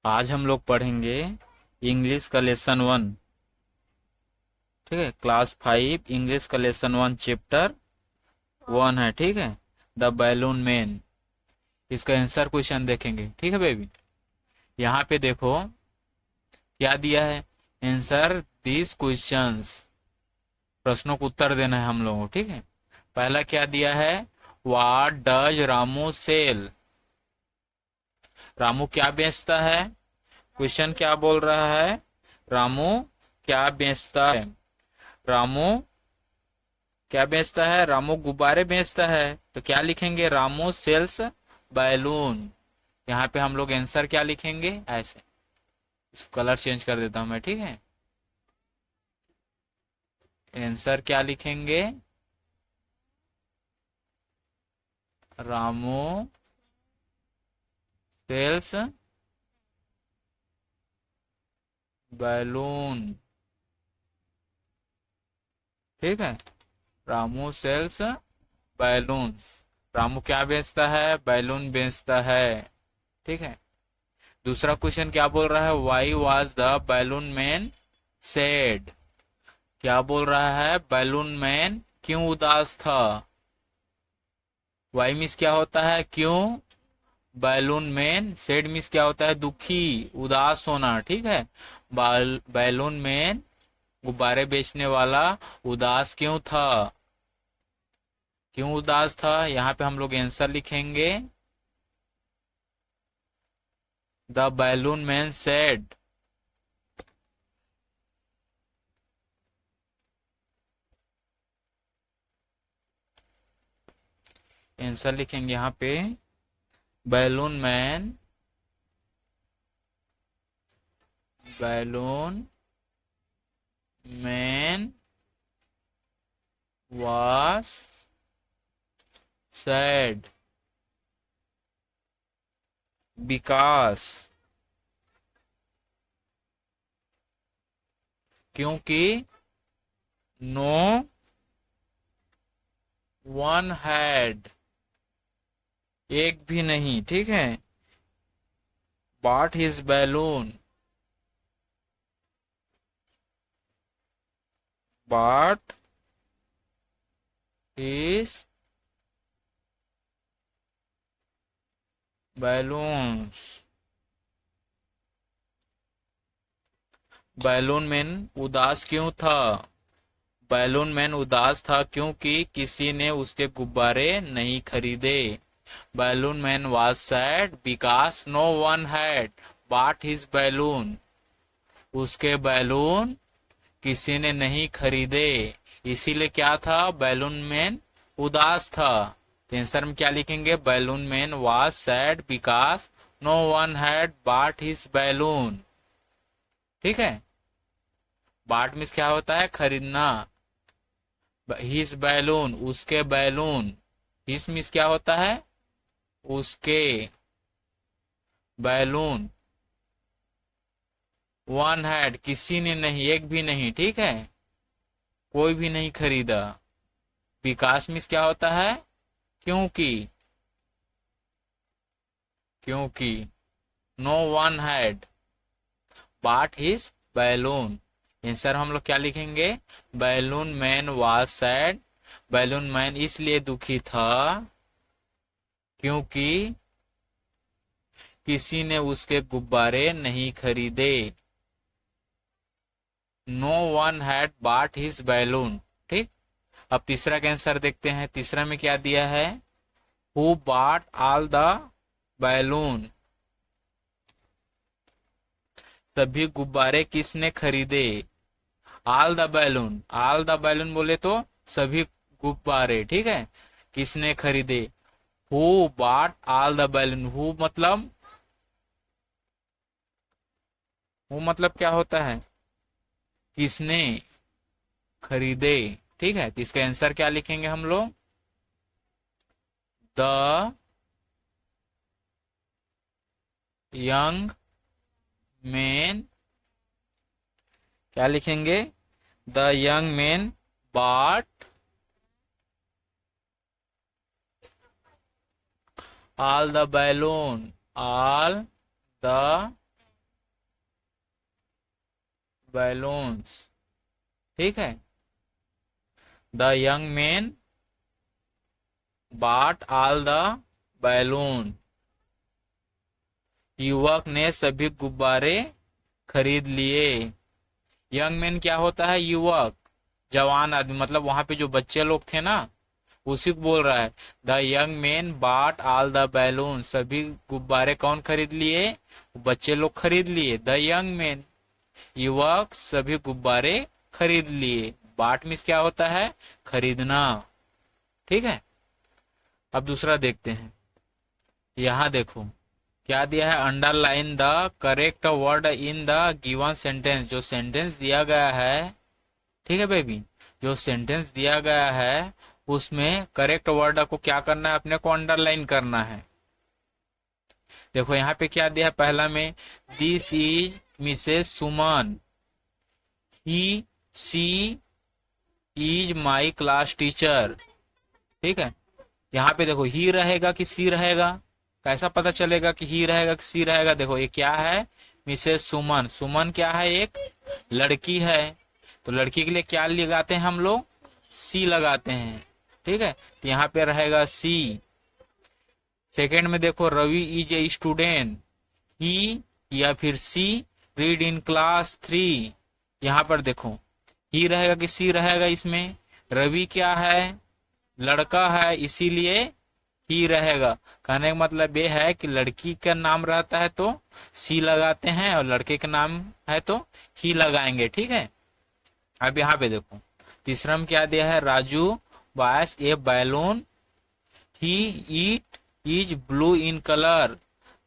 आज हम लोग पढ़ेंगे इंग्लिश का लेसन 1। ठीक है, क्लास 5 इंग्लिश का लेसन 1 चैप्टर 1 है। ठीक है, द बैलून मैन। इसका आंसर क्वेश्चन देखेंगे। ठीक है बेबी, यहाँ पे देखो क्या दिया है। आंसर दिस क्वेश्चंस, प्रश्नों को उत्तर देना है हम लोगों को। ठीक है, पहला क्या दिया है, what does Ramu sell. Ramu क्या बेचता है। क्वेश्चन क्या बोल रहा है, रामू क्या बेचता है। रामू क्या बेचता है, रामू गुब्बारे बेचता है। तो क्या लिखेंगे, रामू सेल्स बैलून। यहाँ पे हम लोग आंसर क्या लिखेंगे, ऐसे। इसको कलर चेंज कर देता हूं मैं। ठीक है, आंसर क्या लिखेंगे, रामू सेल्स बैलून। ठीक है, रामू सेल्स बैलून्स। रामू क्या बेचता है, बैलून बेचता है। ठीक है, दूसरा क्वेश्चन क्या बोल रहा है, why was the balloon man sad. क्या बोल रहा है, बैलून मैन क्यों उदास था। वाई मिस क्या होता है, क्यों। बैलून मैन सैड मिस क्या होता है, दुखी, उदास होना। ठीक है, बैलून मैन गुब्बारे बेचने वाला उदास क्यों था। क्यों उदास था, यहाँ पे हम लोग आंसर लिखेंगे, the balloon man sad. Answer लिखेंगे यहाँ पे, balloon man, balloon man was sad because, क्योंकि नो वन हैड, एक भी नहीं। ठीक है, bot his balloon, bot his balloons. Balloon man उदास क्यों था, बैलून मैन उदास था क्योंकि किसी ने उसके गुब्बारे नहीं खरीदे। Balloon man was sad because no one had bought his balloon. उसके बैलून किसी ने नहीं खरीदे, इसीलिए क्या था, बैलून मैन उदास था। तो आंसर में क्या लिखेंगे, balloon man was sad because no one had bought his balloon. ठीक है, बाट मीन्स क्या होता है, खरीदना। हिज बैलून उसके बैलून, हिज मीन्स क्या होता है, उसके बैलून। वन हैड किसी ने नहीं, एक भी नहीं। ठीक है, कोई भी नहीं खरीदा। विकास मीन्स क्या होता है, क्योंकि, क्योंकि no one had bought his balloon. Answer हम लोग क्या लिखेंगे, balloon man was sad. Balloon man इसलिए दुखी था क्योंकि किसी ने उसके गुब्बारे नहीं खरीदे। No one had bought his balloon. ठीक, अब तीसरा का आंसर देखते हैं। तीसरा में क्या दिया है, who bought all the balloon. सभी गुब्बारे किसने खरीदे। All the balloon, all the balloon बोले तो सभी गुब्बारे। ठीक है, किसने खरीदे। Who bought all the balloon, who मतलब, हु मतलब क्या होता है, किसने खरीदे। ठीक है, तो इसका आंसर क्या लिखेंगे हम लोग, द यंग मैन। क्या लिखेंगे, the young man bot all the balloon, all the balloons. ठीक है। The young man bought all the balloon. युवक ने सभी गुब्बारे खरीद लिए। यंग मैन क्या होता है? युवक, जवान आदमी, मतलब वहां पे जो बच्चे लोग थे ना, उसी को बोल रहा है। The young man bought all the balloon. सभी गुब्बारे कौन खरीद लिए? बच्चे लोग खरीद लिए। द यंग मैन, युवक सभी गुब्बारे खरीद लिए। बाट मीन्स क्या होता है? खरीदना। ठीक है। अब दूसरा देखते हैं। यहां देखो क्या दिया है, underline the correct word in the given sentence. जो सेंटेंस दिया गया है, ठीक है बेबी, जो सेंटेंस दिया गया है उसमें करेक्ट वर्ड को क्या करना है? अपने को अंडरलाइन करना है। देखो यहाँ पे क्या दिया है, पहला में this is Mrs Suman, he she is my class teacher. ठीक है। यहाँ पे देखो ही रहेगा कि सी रहेगा? कैसा पता चलेगा कि ही रहेगा कि सी रहेगा? देखो ये क्या है, मिसेस सुमन। सुमन क्या है? एक लड़की है। तो लड़की के लिए क्या लगाते हैं हम लोग? सी लगाते हैं। ठीक है। तो यहाँ पे रहेगा सी। सेकेंड में देखो रवि इज ए स्टूडेंट, ही या फिर सी रीड इन क्लास 3। यहाँ पर देखो ही रहेगा कि सी रहेगा? इसमें रवि क्या है? लड़का है, इसीलिए ही रहेगा। कहने का मतलब ये है कि लड़की का नाम रहता है तो सी लगाते हैं, और लड़के का नाम है तो ही लगाएंगे। ठीक है। अब यहाँ पे देखो तीसरा में क्या दिया है, Raju buys a balloon, he it is blue in colour.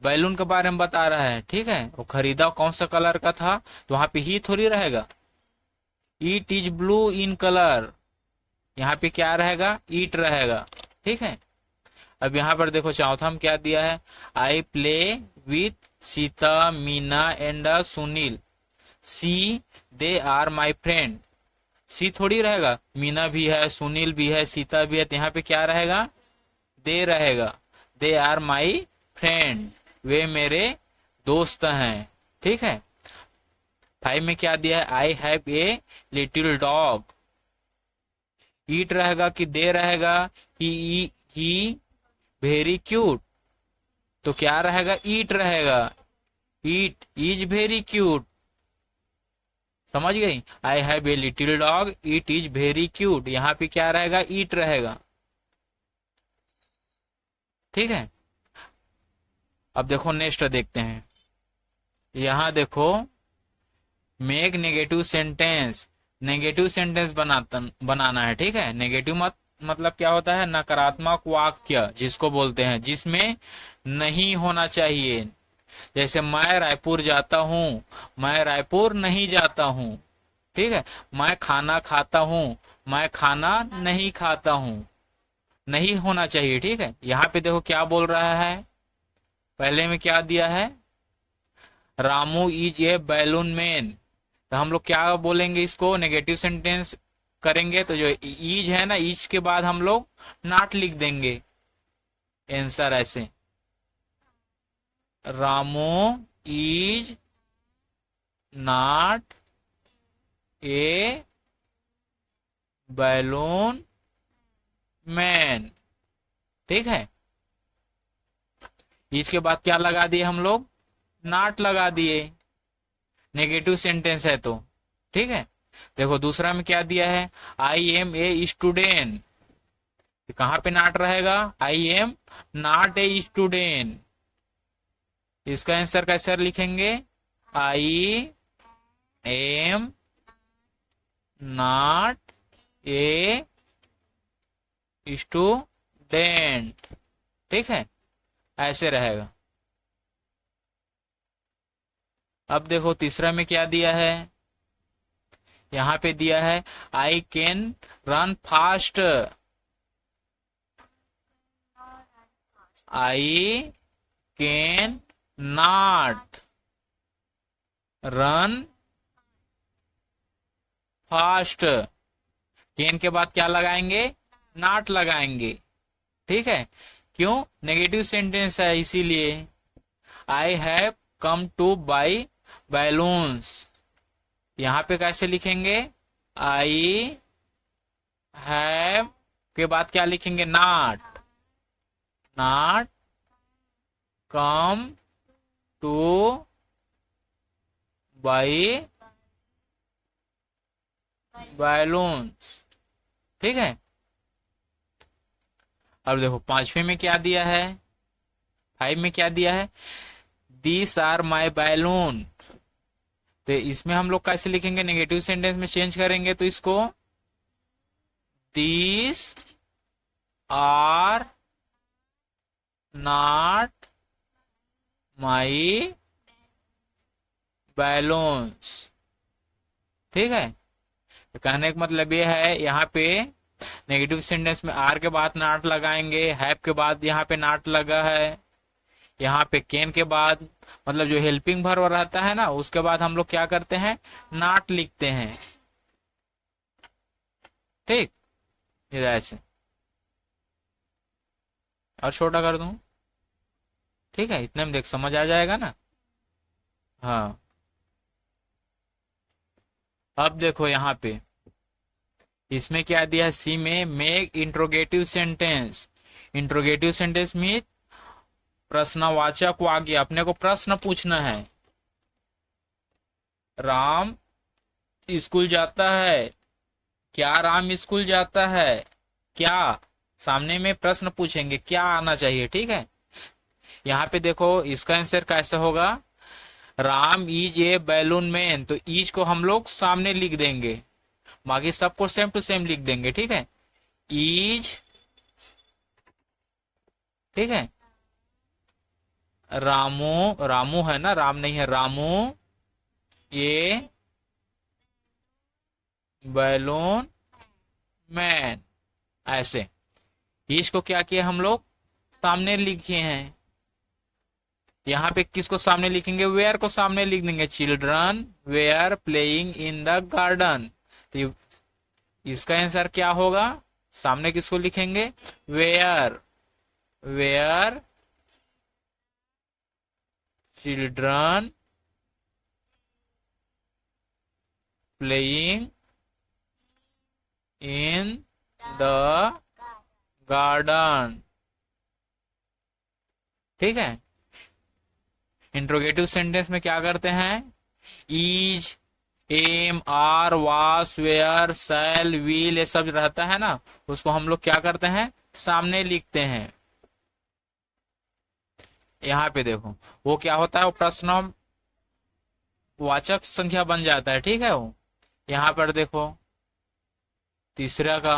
Balloon के बारे में बता रहा है। ठीक है। वो खरीदा कौन सा कलर का था? तो वहां पे ही थोड़ी रहेगा। It is blue in colour, यहाँ पे क्या रहेगा? ईट रहेगा। ठीक है। अब यहाँ पर देखो चौथा में क्या दिया है, I play with Sita Meena and Sunil, see they are my friend. सी थोड़ी रहेगा, मीना भी है, सुनील भी है, सीता भी है, तो यहाँ पे क्या रहेगा? दे रहेगा। दे आर माई फ्रेंड, वे मेरे दोस्त हैं। ठीक है। 5 में क्या दिया है, I have a little dog. It रहेगा कि दे रहेगा? ही वेरी क्यूट, तो क्या रहेगा? ईट रहेगा। Eat is very cute. समझ गई? आई have a little dog, it is very cute, यहाँ पे क्या रहेगा? ईट रहेगा। ठीक है। अब देखो नेक्स्ट देखते हैं। यहाँ देखो make negative sentence. Negative sentence बनाना है। ठीक है। नेगेटिव मतलब क्या होता है? नकारात्मक वाक्य जिसको बोलते हैं, जिसमें नहीं होना चाहिए। जैसे मैं रायपुर जाता हूँ, मैं रायपुर नहीं जाता हूँ। ठीक है। मैं खाना खाता हूँ, मैं खाना नहीं खाता हूँ। नहीं होना चाहिए। ठीक है। यहाँ पे देखो क्या बोल रहा है, पहले में क्या दिया है, Ramu is a balloon man. तो हम लोग क्या बोलेंगे? इसको नेगेटिव सेंटेंस करेंगे तो जो ईज है ना, ईज के बाद हम लोग नॉट लिख देंगे। आंसर ऐसे, Ramu is not a balloon man. ठीक है। इसके बाद क्या लगा दिए हम लोग? नॉट लगा दिए, नेगेटिव सेंटेंस है तो। ठीक है। देखो दूसरा में क्या दिया है, आई एम ए स्टूडेंट। कहां पे नॉट रहेगा? I am not a student. इसका आंसर कैसे लिखेंगे? I am not a student. ठीक है। ऐसे रहेगा। अब देखो तीसरा में क्या दिया है, यहां पे दिया है I can run fast. I can not run fast. Can के बाद क्या लगाएंगे? नॉट लगाएंगे। ठीक है। क्यों? नेगेटिव सेंटेंस है इसीलिए। I have come two by balloons. यहाँ पे कैसे लिखेंगे? आई हैव के बाद क्या लिखेंगे? Not, not come two by balloons. ठीक है। अब देखो पांचवे में क्या दिया है, 5 में क्या दिया है? These are my balloon. तो इसमें हम लोग कैसे लिखेंगे? नेगेटिव सेंटेंस में चेंज करेंगे तो इसको these are not my balloons. ठीक है। तो कहने का मतलब ये है, यहाँ पे नेगेटिव सेंटेंस में आर के बाद नॉट लगाएंगे, हैव के बाद यहाँ पे नॉट लगा है, यहाँ पे कैन के बाद मतलब जो हेल्पिंग वर्ब रहता है ना, उसके बाद हम लोग क्या करते हैं? नॉट लिखते हैं। ठीक, ये ऐसे और छोटा कर दूं। ठीक है, इतने में देख समझ आ जाएगा ना। हाँ, अब देखो यहाँ पे इसमें क्या दिया है? सी में make interrogative sentence. Interrogative sentence में प्रश्नवाचक को आगे अपने को प्रश्न पूछना है। राम स्कूल जाता है, क्या राम स्कूल जाता है? क्या सामने में प्रश्न पूछेंगे, क्या आना चाहिए। ठीक है। यहाँ पे देखो इसका आंसर कैसे होगा? Ram is a balloon man, तो इज को हम लोग सामने लिख देंगे, बाकी सबको सेम टू सेम लिख देंगे। ठीक है, इज, ठीक है, रामू, रामू है ना, राम नहीं है, रामू ये बैलून मैन। ऐसे इसको क्या किया हम लोग? सामने लिखे हैं। यहाँ पे किसको सामने लिखेंगे? वेयर को सामने लिख देंगे। Children were playing in the garden. तो इसका आंसर क्या होगा? सामने किसको लिखेंगे? Were, were children playing in the garden. ठीक है। इंट्रोगेटिव सेंटेंस में क्या करते हैं? Is, am, are, was, were, shall, will, ये सब रहता है ना, उसको हम लोग क्या करते हैं? सामने लिखते हैं। यहाँ पे देखो वो क्या होता है? वो प्रश्न वाचक संख्या बन जाता है। ठीक है। वो यहाँ पर देखो तीसरा का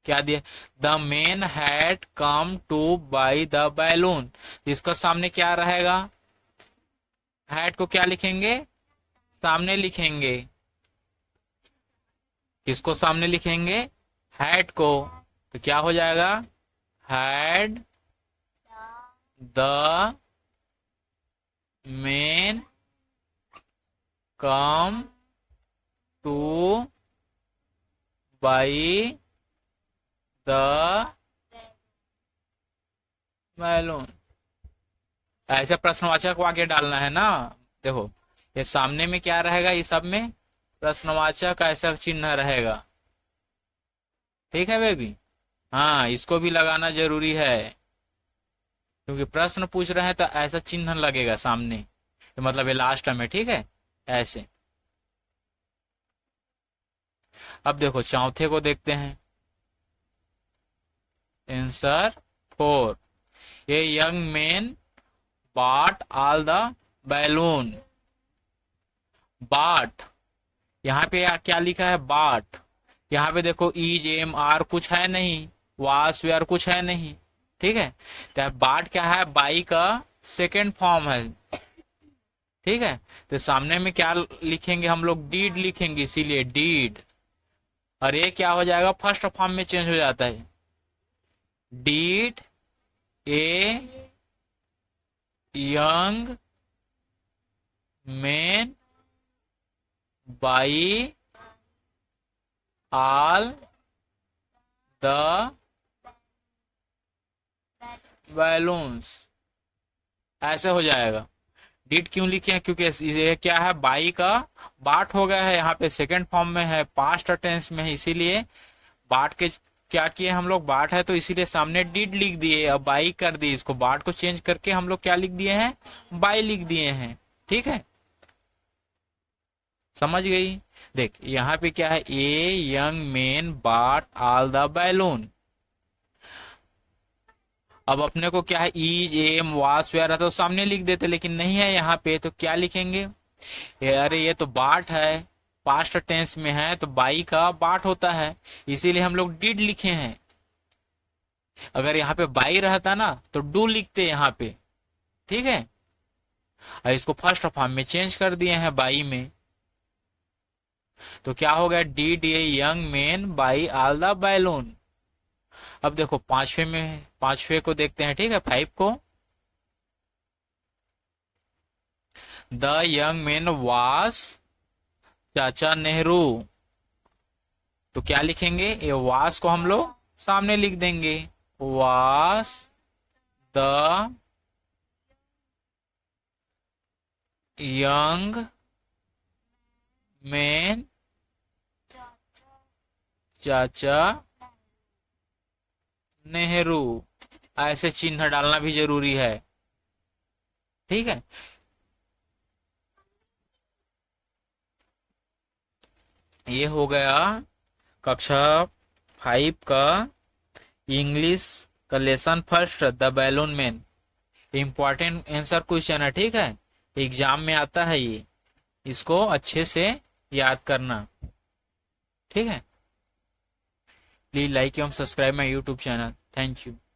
क्या दिया? The man had come two by the balloon. इसका सामने क्या रहेगा? हैड को क्या लिखेंगे? सामने लिखेंगे। इसको सामने लिखेंगे, हैड को, तो क्या हो जाएगा? Had the man come two by the balloon. ऐसे प्रश्नवाचक वाक्य डालना है ना। देखो ये सामने में क्या रहेगा? ये सब में प्रश्नवाचक ऐसा चिन्ह रहेगा। ठीक है बेबी। हाँ, इसको भी लगाना जरूरी है, क्योंकि प्रश्न पूछ रहे हैं तो ऐसा चिन्ह लगेगा सामने, तो मतलब ये लास्ट में। ठीक है, ऐसे। अब देखो चौथे को देखते हैं। आंसर 4, ये young man bought all the balloon। बाट, यहाँ पे क्या लिखा है? बाट। यहाँ पे देखो इज, एम, आर कुछ है नहीं, वास, वेयर कुछ है नहीं। ठीक है। तो बाट क्या है? बाई का सेकेंड फॉर्म है। ठीक है। तो सामने में क्या लिखेंगे हम लोग? डीड लिखेंगे, इसीलिए डीड। और ये क्या हो जाएगा? फर्स्ट फॉर्म में चेंज हो जाता है। Did a young man buy all the balloons. ऐसे हो जाएगा। डिड क्यों लिखे हैं, क्योंकि ये क्या है, बाई का बाट हो गया है, यहाँ पे सेकंड फॉर्म में है, पास्ट टेंस में है, इसीलिए बाट के क्या किए हम लोग, बाट है तो इसीलिए सामने डिड लिख दिए, अब बाई कर दी, इसको बाट को चेंज करके हम लोग क्या लिख दिए हैं, बाई लिख दिए हैं। ठीक है, समझ गई। देख यहाँ पे क्या है, ए यंग मैन बाट ऑल द बैलून। अब अपने को क्या है, इज एम वास वेयर तो सामने लिख देते, लेकिन नहीं है यहाँ पे, तो क्या लिखेंगे, अरे ये तो बाट है, पास्ट टेंस में है तो बाई का बाट होता है, इसीलिए हम लोग डिड लिखे हैं। अगर यहाँ पे बाई रहता ना तो डू लिखते यहाँ पे। ठीक है, और इसको फर्स्ट फॉर्म में चेंज कर दिए हैं बाई में, तो क्या हो गया, did a young man buy all the balloon. अब देखो पांचवे में, पांचवे को देखते हैं, ठीक है, 5 को, द यंग मैन वास चाचा नेहरू। तो क्या लिखेंगे, ये वास को हम लोग सामने लिख देंगे, वास द यंग मैन चाचा नेहरू। ऐसे चिन्ह डालना भी जरूरी है। ठीक है, ये हो गया कक्षा 5 का इंग्लिश का lesson first, the balloon man. Important answer question है, ठीक है, एग्जाम में आता है ये, इसको अच्छे से याद करना। ठीक है, प्लीज लाइक एवं subscribe my YouTube channel. Thank you.